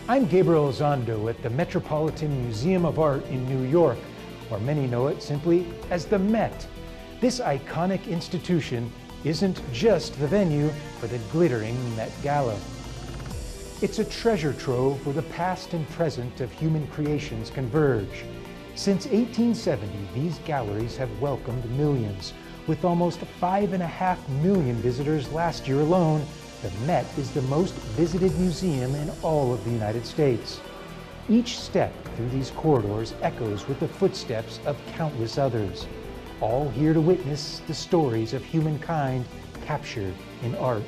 I'm Gabriel Zondo at the Metropolitan Museum of Art in New York, or many know it simply as the Met. This iconic institution isn't just the venue for the glittering Met Gala. It's a treasure trove where the past and present of human creations converge. Since 1870, these galleries have welcomed millions. With almost 5.5 million visitors last year alone, the Met is the most visited museum in all of the United States. Each step through these corridors echoes with the footsteps of countless others, all here to witness the stories of humankind captured in art.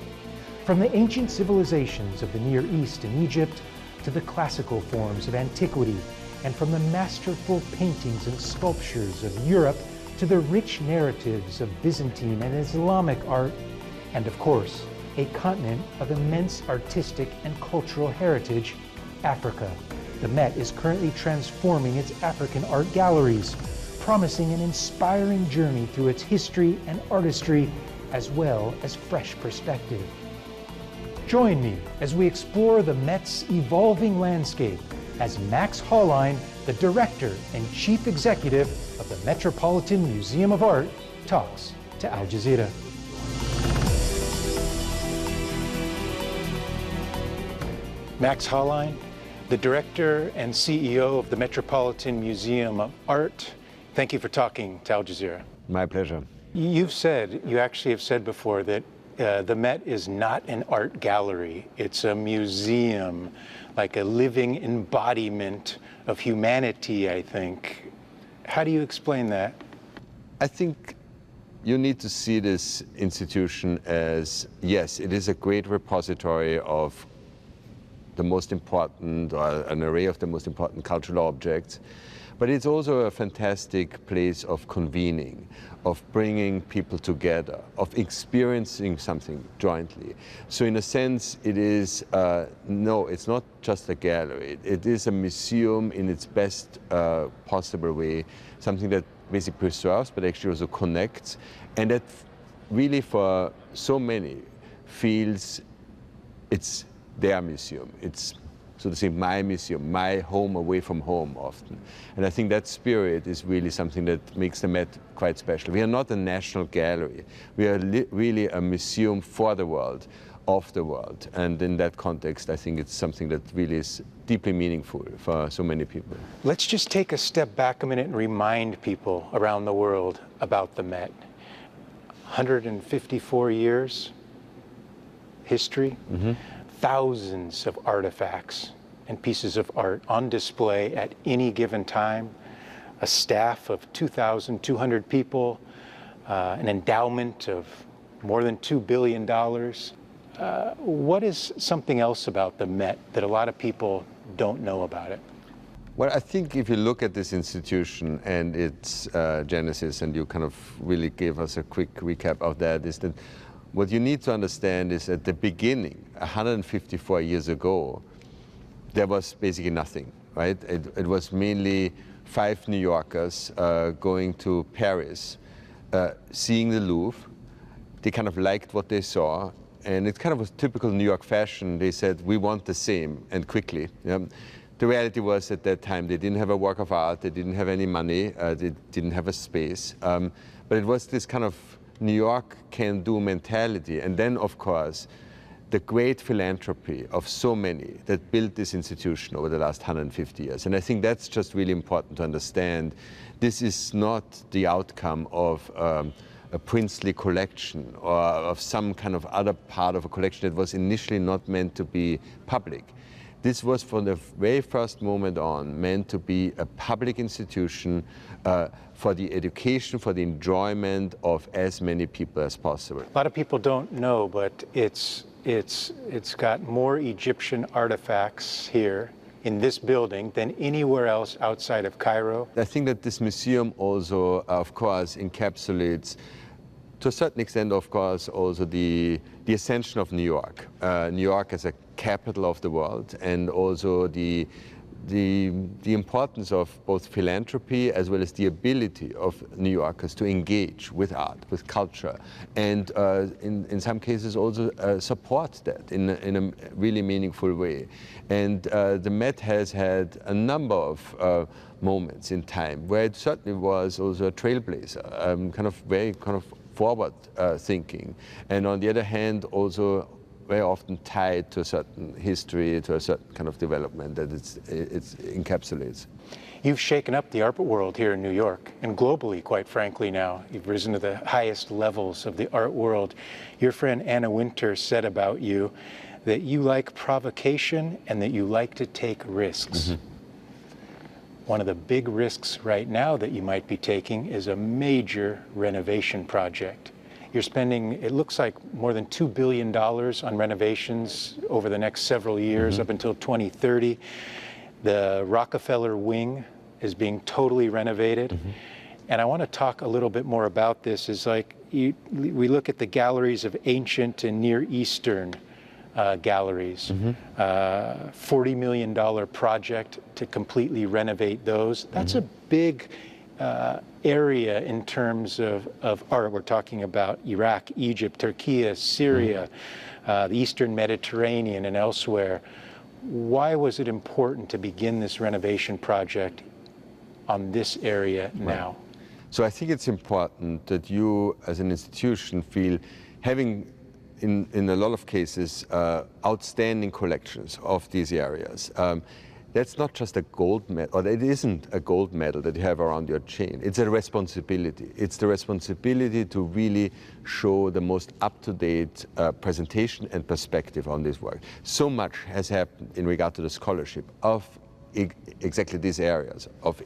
From the ancient civilizations of the Near East and Egypt to the classical forms of antiquity, and from the masterful paintings and sculptures of Europe to the rich narratives of Byzantine and Islamic art, and of course, a continent of immense artistic and cultural heritage, Africa. The Met is currently transforming its African art galleries, promising an inspiring journey through its history and artistry, as well as fresh perspective. Join me as we explore the Met's evolving landscape as Max Hollein, the Director and Chief Executive of the Metropolitan Museum of Art, talks to Al Jazeera. Max Hollein, the Director and CEO of the Metropolitan Museum of Art. Thank you for talking to Al Jazeera. My pleasure. You actually have said before that the Met is not an art gallery. It's a museum, like a living embodiment of humanity, I think. How do you explain that? I think you need to see this institution as, yes, it is a great repository of the most important, or an array of the most important cultural objects, but it's also a fantastic place of convening, of bringing people together, of experiencing something jointly. So in a sense, it is, no, it's not just a gallery. It is a museum in its best possible way, something that basically preserves, but actually also connects, and that really for so many feels it's their museum. It's, so to say, my museum, my home away from home often. And I think that spirit is really something that makes the Met quite special. We are not a national gallery. We are really a museum for the world, of the world. And in that context, I think it's something that really is deeply meaningful for so many people. Let's just take a step back a minute and remind people around the world about the Met. 154 years, history. Mm-hmm. Thousands of artifacts and pieces of art on display at any given time, a staff of 2,200 people, an endowment of more than $2 billion. What is something else about the Met that a lot of people don't know about it? Well, I think if you look at this institution and its genesis, and you kind of really gave us a quick recap of that, is that what you need to understand is at the beginning, 154 years ago, there was basically nothing, right? It was mainly 5 New Yorkers going to Paris, seeing the Louvre. They kind of liked what they saw, and it kind of was typical New York fashion. They said, we want the same, and quickly. The reality was at that time, they didn't have a work of art, they didn't have any money, they didn't have a space. But it was this kind of New York can-do mentality. And then, of course, the great philanthropy of so many that built this institution over the last 150 years. And I think that's just really important to understand. This is not the outcome of a princely collection or of some kind of other part of a collection that was initially not meant to be public. This was from the very first moment on meant to be a public institution for the education, for the enjoyment of as many people as possible. A lot of people don't know, but it's got more Egyptian artifacts here in this building than anywhere else outside of Cairo. I think that this museum also, of course, encapsulates, to a certain extent, of course, also the ascension of New York. New York as a capital of the world, and also the the importance of both philanthropy as well as the ability of New Yorkers to engage with art, with culture, and in some cases also support that in a really meaningful way. And the Met has had a number of moments in time where it certainly was also a trailblazer, very forward thinking, and on the other hand also very often tied to a certain history, to a certain kind of development that it encapsulates. You've shaken up the art world here in New York, and globally, quite frankly now. You've risen to the highest levels of the art world. Your friend Anna Wintour said about you that you like provocation and that you like to take risks. Mm-hmm. One of the big risks right now that you might be taking is a major renovation project. You're spending, it looks like, more than $2 billion on renovations over the next several years, mm-hmm. up until 2030. The Rockefeller Wing is being totally renovated. Mm-hmm. And I want to talk a little bit more about this. We look at the galleries of ancient and Near Eastern galleries. Mm-hmm. $40 million project to completely renovate those. That's mm-hmm. a big area in terms of art. We're talking about Iraq, Egypt, Turkey, Syria, the Eastern Mediterranean and elsewhere. Why was it important to begin this renovation project on this area now? Right. So I think it's important that you as an institution feel having in a lot of cases outstanding collections of these areas. That's not just a gold medal, or it isn't a gold medal that you have around your chain. It's a responsibility. It's the responsibility to really show the most up-to-date presentation and perspective on this work. So much has happened in regard to the scholarship of exactly these areas of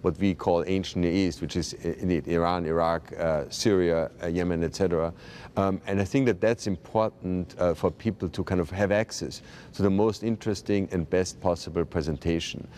what we call ancient Near East, which is indeed Iran, Iraq, Syria, Yemen, etc. And I think that that's important for people to kind of have access to the most interesting and best possible presentation.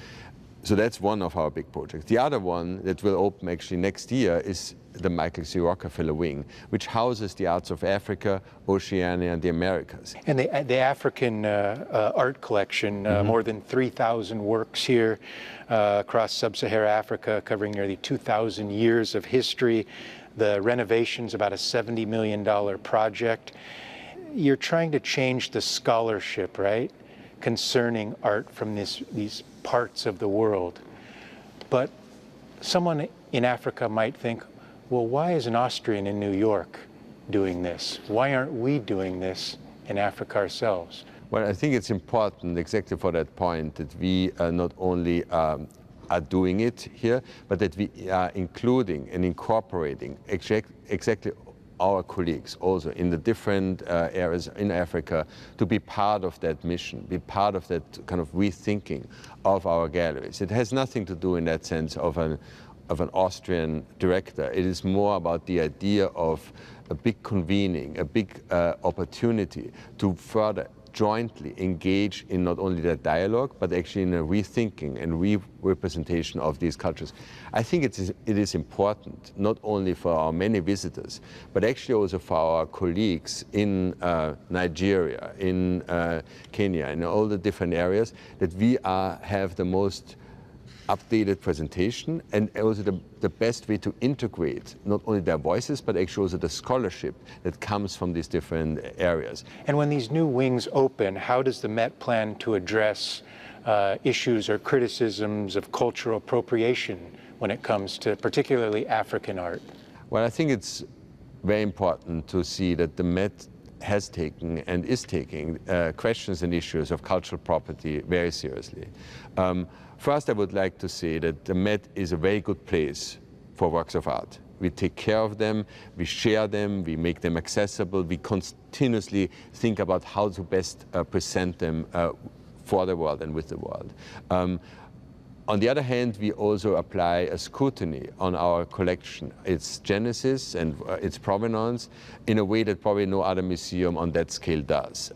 So that's one of our big projects. The other one that will open actually next year is the Michael C. Rockefeller Wing, which houses the arts of Africa, Oceania, and the Americas. And the African art collection, mm-hmm. more than 3,000 works here across sub-Saharan Africa, covering nearly 2,000 years of history. The renovation's about a $70 million project. You're trying to change the scholarship, right, concerning art from these parts of the world. But someone in Africa might think, well, why is an Austrian in New York doing this? Why aren't we doing this in Africa ourselves? Well, I think it's important exactly for that point that we not only are doing it here, but that we are including and incorporating exactly our colleagues also in the different areas in Africa to be part of that mission, be part of that kind of rethinking of our galleries. It has nothing to do in that sense of an Austrian director. It is more about the idea of a big convening, a big opportunity to further jointly engage in not only that dialogue, but actually in a rethinking and re-representation of these cultures. I think it is important, not only for our many visitors, but actually also for our colleagues in Nigeria, in Kenya, in all the different areas, that we have the most updated presentation and also the best way to integrate not only their voices but actually also the scholarship that comes from these different areas. And when these new wings open, how does the Met plan to address issues or criticisms of cultural appropriation when it comes to particularly African art? Well, I think it's very important to see that the Met has taken and is taking questions and issues of cultural property very seriously. First, I would like to say that the Met is a very good place for works of art. We take care of them, we share them, we make them accessible, we continuously think about how to best present them for the world and with the world. On the other hand, we also apply a scrutiny on our collection, its genesis and its provenance, in a way that probably no other museum on that scale does.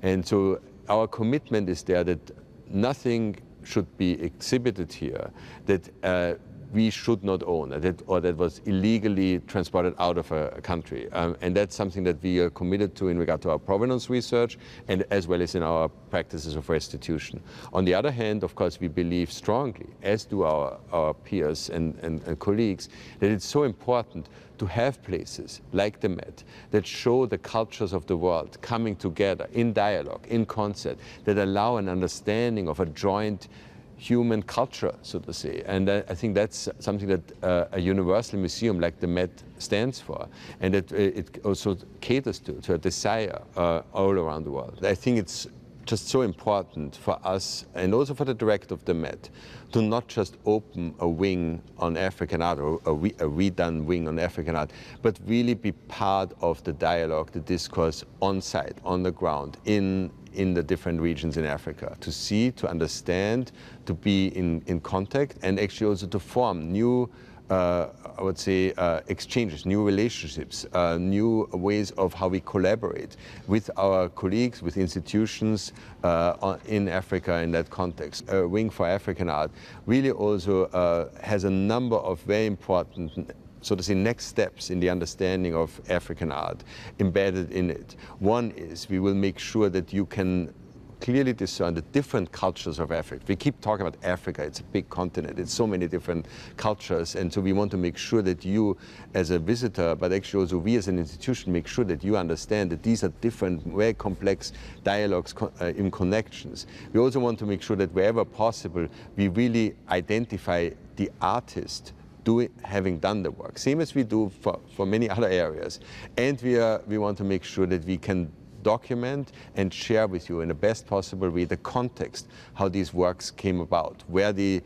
And so our commitment is there that nothing should be exhibited here that we should not own, or that was illegally transported out of a country. And that's something that we are committed to in regard to our provenance research and as well as in our practices of restitution. On the other hand, of course, we believe strongly, as do our peers and colleagues, that it's so important to have places like the Met that show the cultures of the world coming together in dialogue, in concert, that allow an understanding of a joint human culture, so to say. And I think that's something that a universal museum like the Met stands for, and that it also caters to a desire all around the world. I think it's just so important for us, and also for the director of the Met, to not just open a wing on African art, or a redone wing on African art, but really be part of the dialogue, the discourse on site, on the ground, in the different regions in Africa, to see, to understand, to be in contact, and actually also to form new, I would say, exchanges, new relationships, new ways of how we collaborate with our colleagues, with institutions in Africa in that context. A Wing for African Art really also has a number of very important, so to say, next steps in the understanding of African art embedded in it. One is we will make sure that you can clearly discern the different cultures of Africa. We keep talking about Africa, it's a big continent, it's so many different cultures, and so we want to make sure that you as a visitor, but actually also we as an institution, make sure that you understand that these are different, very complex dialogues in connections. We also want to make sure that wherever possible, we really identify the artist having done the work, same as we do for many other areas. And we want to make sure that we can document and share with you in the best possible way the context, how these works came about, where they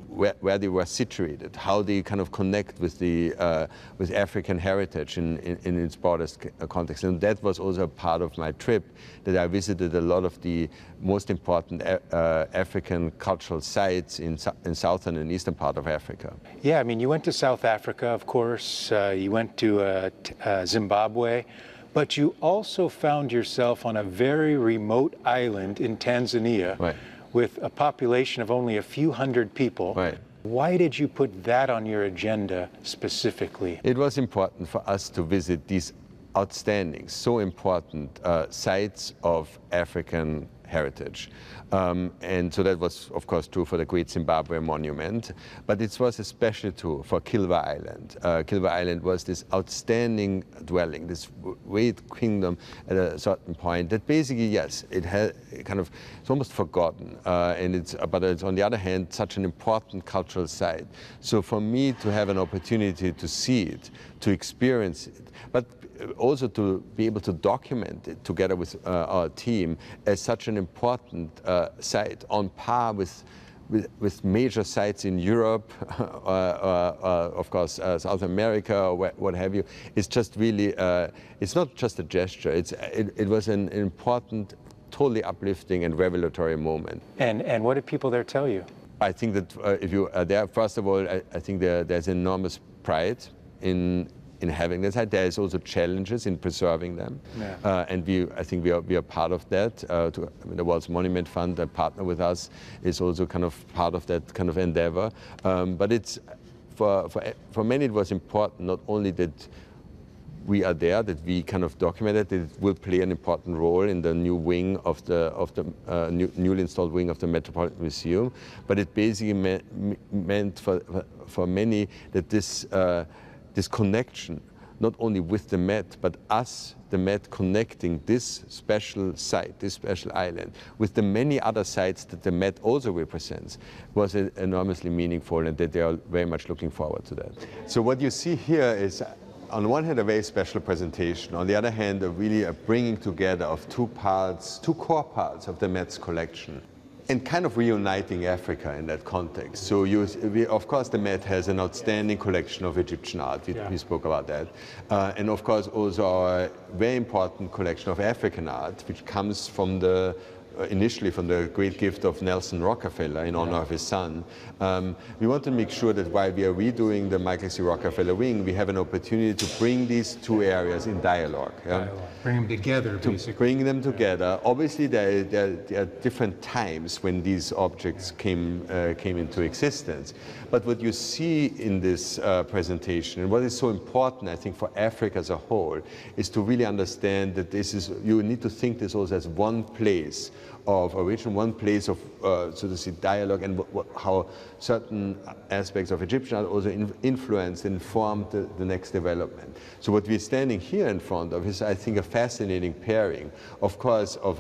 were situated, how they kind of connect with with African heritage in its broadest context. And that was also a part of my trip, that I visited a lot of the most important African cultural sites in southern and eastern part of Africa. Yeah, I mean, you went to South Africa, of course, you went to Zimbabwe, but you also found yourself on a very remote island in Tanzania, right, with a population of only a few hundred people. Right. Why did you put that on your agenda specifically? It was important for us to visit these outstanding, so important sites of African heritage. And so that was, of course, true for the Great Zimbabwe Monument, but it was especially true for Kilwa Island. Kilwa Island was this outstanding dwelling, this great kingdom at a certain point that basically, yes, it had kind of, it's almost forgotten, but it's on the other hand such an important cultural site. So for me to have an opportunity to see it, to experience it, but also to be able to document it together with our team as such an important site, on par with major sites in Europe, of course, South America, or what have you. It's just really, it's not just a gesture. It was an important, totally uplifting and revelatory moment. And what did people there tell you? I think that if you are there, first of all, I think there's enormous pride in having that site. There is also challenges in preserving them, yeah. And I think we are part of that. The World's Monument Fund, a partner with us, is also kind of part of that kind of endeavor. But it's for many it was important not only that we are there, that we kind of documented that it will play an important role in the new wing of the newly installed wing of the Metropolitan Museum, but it basically meant for many that this connection, not only with the Met, but us, the Met, connecting this special site, this special island, with the many other sites that the Met also represents, was enormously meaningful, and that they are very much looking forward to that. So what you see here is, on one hand, a very special presentation. On the other hand, really a bringing together of two core parts of the Met's collection, and kind of reuniting Africa in that context. So of course the Met has an outstanding collection of Egyptian art, we spoke about that. And of course also our very important collection of African art, which comes from the initially from the great gift of Nelson Rockefeller in honor of his son. We want to make sure that while we are redoing the Michael C. Rockefeller wing, we have an opportunity to bring these two areas in dialogue. Bring them together, basically. Bring them together. Obviously, there are different times when these objects came into existence. But what you see in this presentation, and what is so important, I think, for Africa as a whole, is to really understand that you need to think this also as one place of origin, one place of, so to say, dialogue, and how certain aspects of Egyptian art also influenced and informed the next development. So what we're standing here in front of is, I think, a fascinating pairing, of course, of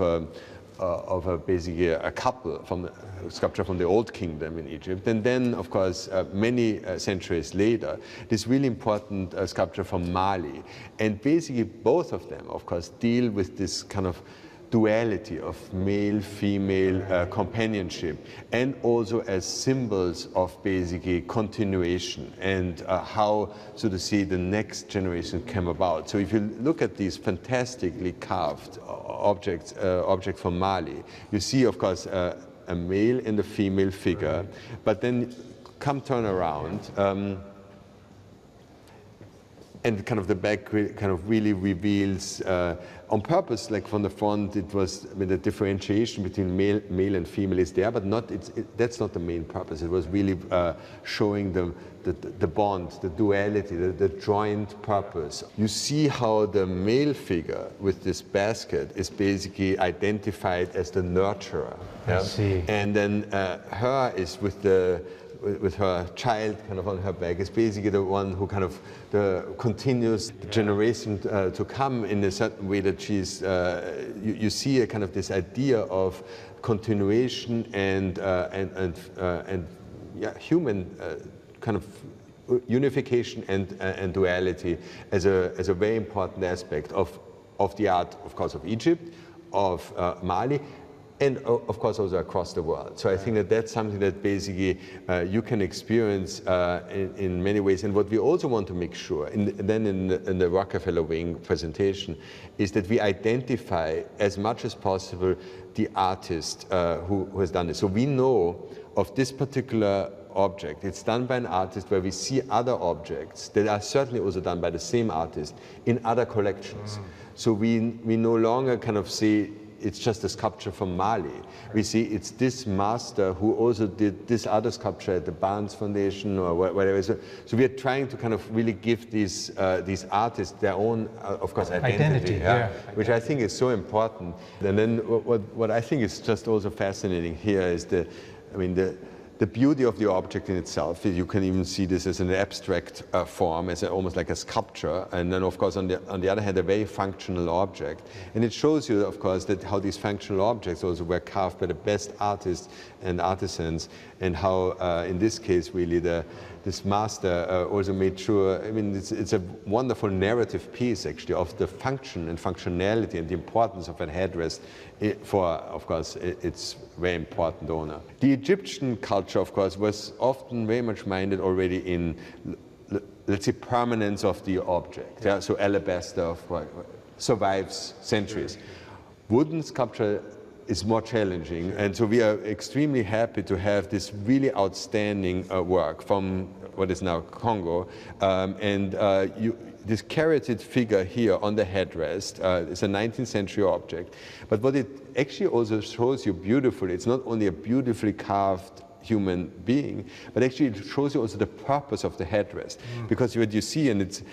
basically a couple from the sculpture from the Old Kingdom in Egypt, and then, of course, many centuries later, this really important sculpture from Mali. And basically both of them, of course, deal with this kind of duality of male-female companionship, and also as symbols of basically continuation and how, so to say, the next generation came about. So if you look at these fantastically carved object from Mali, you see, of course, a male and a female figure, but then turn around, and kind of the back kind of really reveals, on purpose, like from the front, it was, I mean, the differentiation between male and female is there, but that's not the main purpose. It was really showing the bond, the duality, the joint purpose. You see how the male figure with this basket is basically identified as the nurturer. I see. And then her is with her child kind of on her back, is basically the one who kind of continues the generation to come in a certain way, that she's, you see a kind of this idea of continuation and human kind of unification and duality as a very important aspect of the art, of course, of Egypt, of Mali, and of course also across the world. So I think that that's something that basically you can experience in many ways. And what we also want to make sure, in the Rockefeller Wing presentation, is that we identify as much as possible the artist who has done this. So we know of this particular object. It's done by an artist, where we see other objects that are certainly also done by the same artist in other collections. So we no longer kind of say it's just a sculpture from Mali. We see it's this master who also did this other sculpture at the Barnes Foundation or whatever. So we are trying to kind of really give these artists their own, of course, identity, which I think is so important. And then what I think is just also fascinating here is the beauty of the object in itself. You can even see this as an abstract form, as almost like a sculpture, and then of course on the other hand a very functional object. And it shows you, of course, that how these functional objects also were carved by the best artists and artisans, and how in this case really this master also made sure, I mean, it's a wonderful narrative piece actually of the function and functionality and the importance of a headrest for, of course, its very important owner. The Egyptian culture, of course, was often very much minded already in, let's say, permanence of the object. Yeah? So alabaster survives centuries. Wooden sculpture is more challenging, and so we are extremely happy to have this really outstanding work from what is now Congo, this carotid figure here on the headrest is a 19th century object, but what it actually also shows you beautifully, it's not only a beautifully carved human being, but actually it shows you also the purpose of the headrest. Because what you see, and it's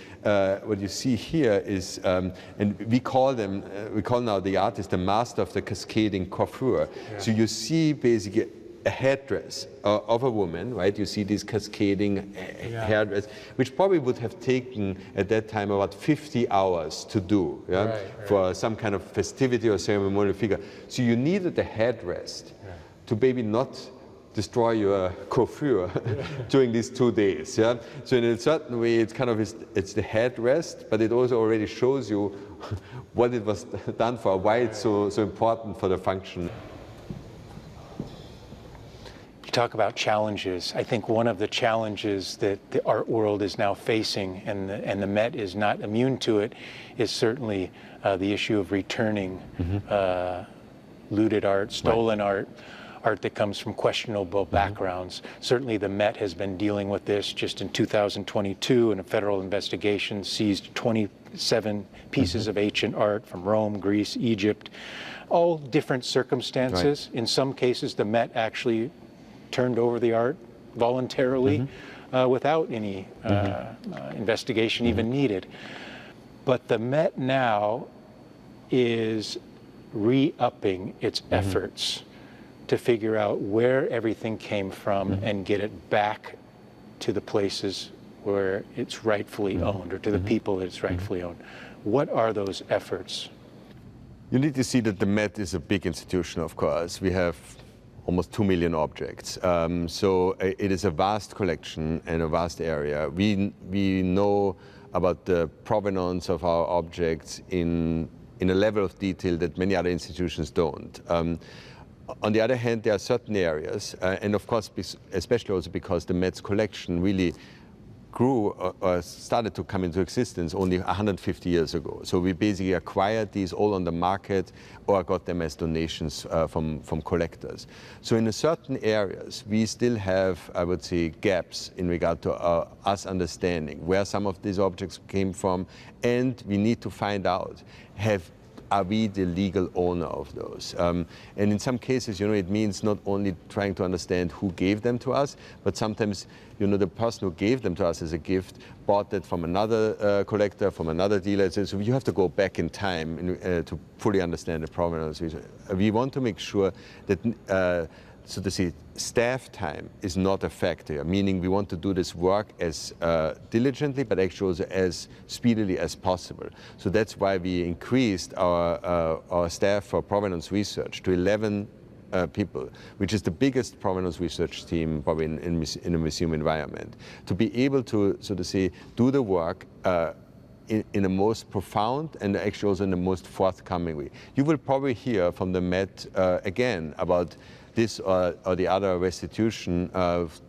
what you see here is, and we call now the artist the master of the cascading coiffure. So you see basically a headdress of a woman, right? You see this cascading headdress, which probably would have taken at that time about 50 hours to do, for some kind of festivity or ceremonial figure. So you needed the headrest to maybe not destroy your coiffure during these 2 days. So in a certain way, it's kind of it's the headrest, but it also already shows you what it was done for, why it's so important for the function. Talk about challenges. I think one of the challenges that the art world is now facing, and the Met is not immune to it, is certainly the issue of returning looted art, stolen art, art that comes from questionable backgrounds. Certainly the Met has been dealing with this. Just in 2022, in a federal investigation, seized 27 pieces of ancient art from Rome, Greece, Egypt, all different circumstances. In some cases, the Met actually turned over the art voluntarily without any investigation even needed. But the Met now is re-upping its efforts to figure out where everything came from and get it back to the places where it's rightfully owned, or to the people that it's rightfully owned. What are those efforts? You need to see that the Met is a big institution, of course. We have almost 2 million objects. So it is a vast collection and a vast area. We know about the provenance of our objects in a level of detail that many other institutions don't. On the other hand, there are certain areas, and of course, especially also because the Met's collection really grew or started to come into existence only 150 years ago. So we basically acquired these all on the market or got them as donations from collectors. So in certain areas, we still have, I would say, gaps in regard to us understanding where some of these objects came from, and we need to find out, are we the legal owner of those? And in some cases, it means not only trying to understand who gave them to us, but sometimes, the person who gave them to us as a gift bought that from another collector, from another dealer. So you have to go back in time to fully understand the provenance. We want to make sure that, so to say, staff time is not a factor, meaning we want to do this work as diligently, but actually also as speedily as possible. So that's why we increased our staff for provenance research to 11 people, which is the biggest provenance research team probably in a museum environment, to be able to, so to say, do the work in the most profound and actually also in the most forthcoming way. You will probably hear from the Met again about this or the other restitution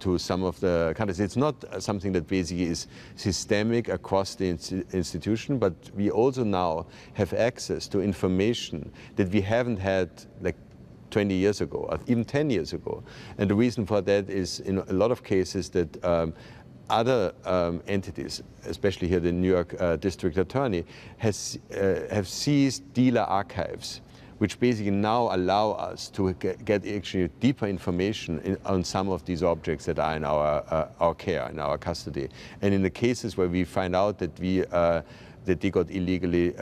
to some of the countries. It's not something that basically is systemic across the institution, but we also now have access to information that we haven't had like 20 years ago, or even 10 years ago. And the reason for that is in a lot of cases that other entities, especially here the New York District Attorney, have seized dealer archives, which basically now allow us to get actually deeper information on some of these objects that are in our care, in our custody. And in the cases where we find out that they got illegally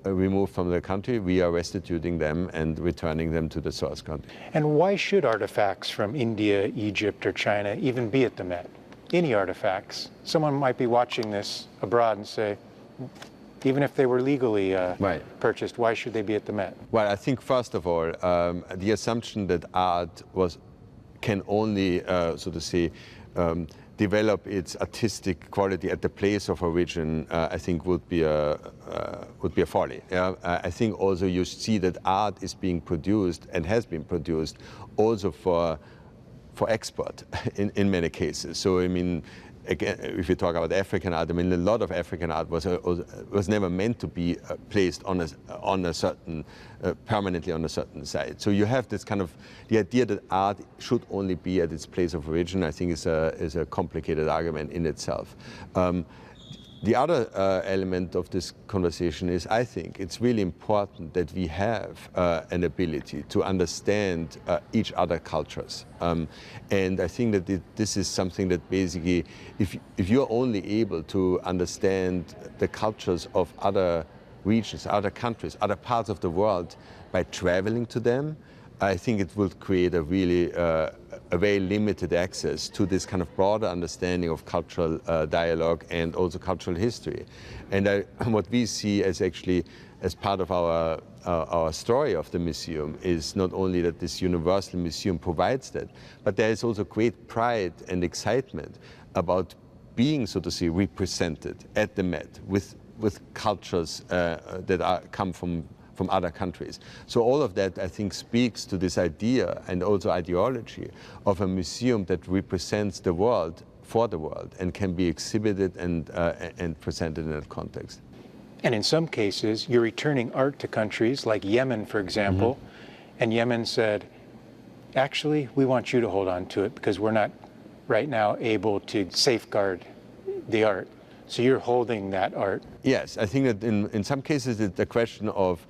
removed from the country, we are restituting them and returning them to the source country. And why should artifacts from India, Egypt, or China even be at the Met? Any artifacts. Someone might be watching this abroad and say, even if they were legally purchased, why should they be at the Met? Well, I think first of all, the assumption that art can only, so to say, develop its artistic quality at the place of origin, I think would be a folly. I think also you see that art is being produced and has been produced also for export in many cases. So I mean, again, if you talk about African art, I mean, a lot of African art was never meant to be placed on a certain, permanently on a certain site. So you have this kind of, the idea that art should only be at its place of origin, I think is a complicated argument in itself. The other element of this conversation is, I think it's really important that we have an ability to understand each other cultures. And I think that this is something that basically, if you're only able to understand the cultures of other regions, other countries, other parts of the world by traveling to them, I think it will create a really a very limited access to this kind of broader understanding of cultural dialogue and also cultural history. And what we see as actually as part of our story of the museum is not only that this universal museum provides that, but there is also great pride and excitement about being, so to say, represented at the Met with cultures that come from other countries. So all of that, I think, speaks to this idea and also ideology of a museum that represents the world for the world and can be exhibited and presented in that context. And in some cases, you're returning art to countries like Yemen, for example, And Yemen said, actually, we want you to hold on to it because we're not right now able to safeguard the art. So you're holding that art. Yes, I think that in some cases it's a question of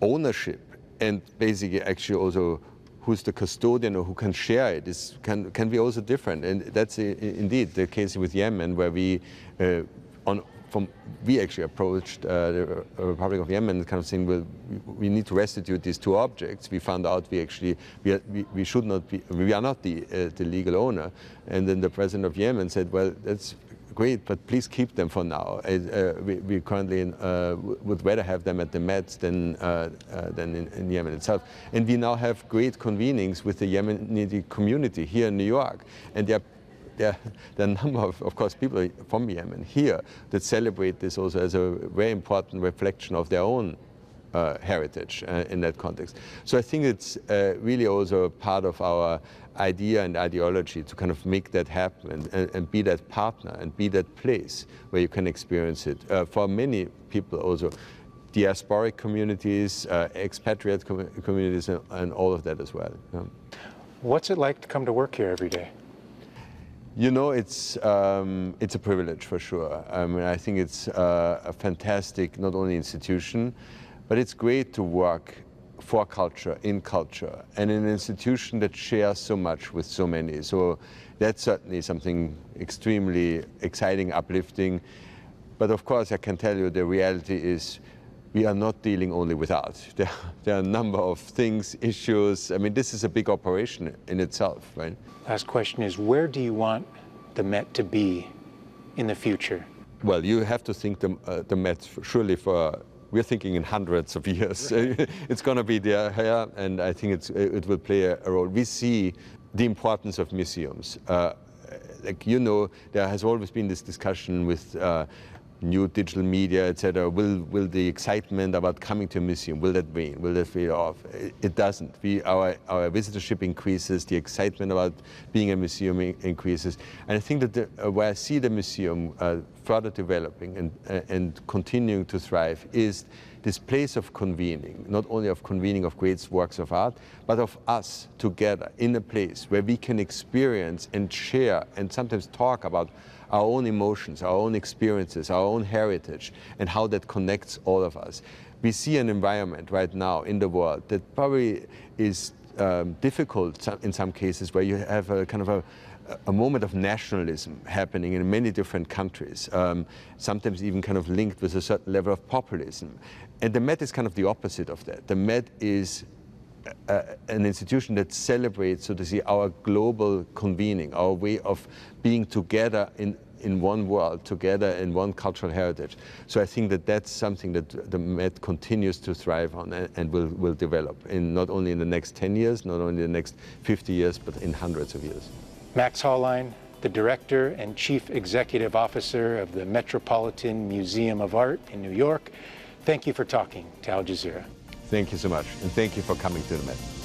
ownership and basically actually also who's the custodian or who can share it can be also different. And that's indeed the case with Yemen, where we actually approached the Republic of Yemen kind of saying, well, we need to restitute these two objects. We found out we are not the legal owner. And then the president of Yemen said, well, that's great, but please keep them for now. We currently would rather have them at the Met than in Yemen itself. And we now have great convenings with the Yemeni community here in New York. And there are a number of course, people from Yemen here that celebrate this also as a very important reflection of their own heritage in that context. So I think it's really also part of our idea and ideology to kind of make that happen and be that partner and be that place where you can experience it. For many people also, diasporic communities, expatriate communities, and all of that as well. What's it like to come to work here every day? You know, it's a privilege for sure. I mean, I think it's a fantastic, not only institution, but it's great to work for culture, in culture, and in an institution that shares so much with so many. So that's certainly something extremely exciting, uplifting. But of course, I can tell you the reality is we are not dealing only with art. There are a number of things, issues. I mean, this is a big operation in itself, right? Last question is, where do you want the Met to be in the future? Well, you have to think the Met surely for, we're thinking in hundreds of years. It's going to be there, and I think it will play a role. We see the importance of museums. Like, you know, there has always been this discussion with new digital media, etc. Will the excitement about coming to a museum, will that wane? Will that fade off? It doesn't. Our visitorship increases, the excitement about being a museum increases. And I think that where I see the museum further developing and continuing to thrive is this place of convening, not only of convening of great works of art, but of us together in a place where we can experience and share and sometimes talk about our own emotions, our own experiences, our own heritage, and how that connects all of us. We see an environment right now in the world that probably is difficult in some cases, where you have a kind of a moment of nationalism happening in many different countries, sometimes even kind of linked with a certain level of populism. And the Met is kind of the opposite of that. The Met is an institution that celebrates, so to say, our global convening, our way of being together in one world, together in one cultural heritage. So I think that that's something that the Met continues to thrive on and will develop, not only in the next 10 years, not only in the next 50 years, but in hundreds of years. Max Hollein, the Director and Chief Executive Officer of the Metropolitan Museum of Art in New York, thank you for talking to Al Jazeera. Thank you so much, and thank you for coming to the Met.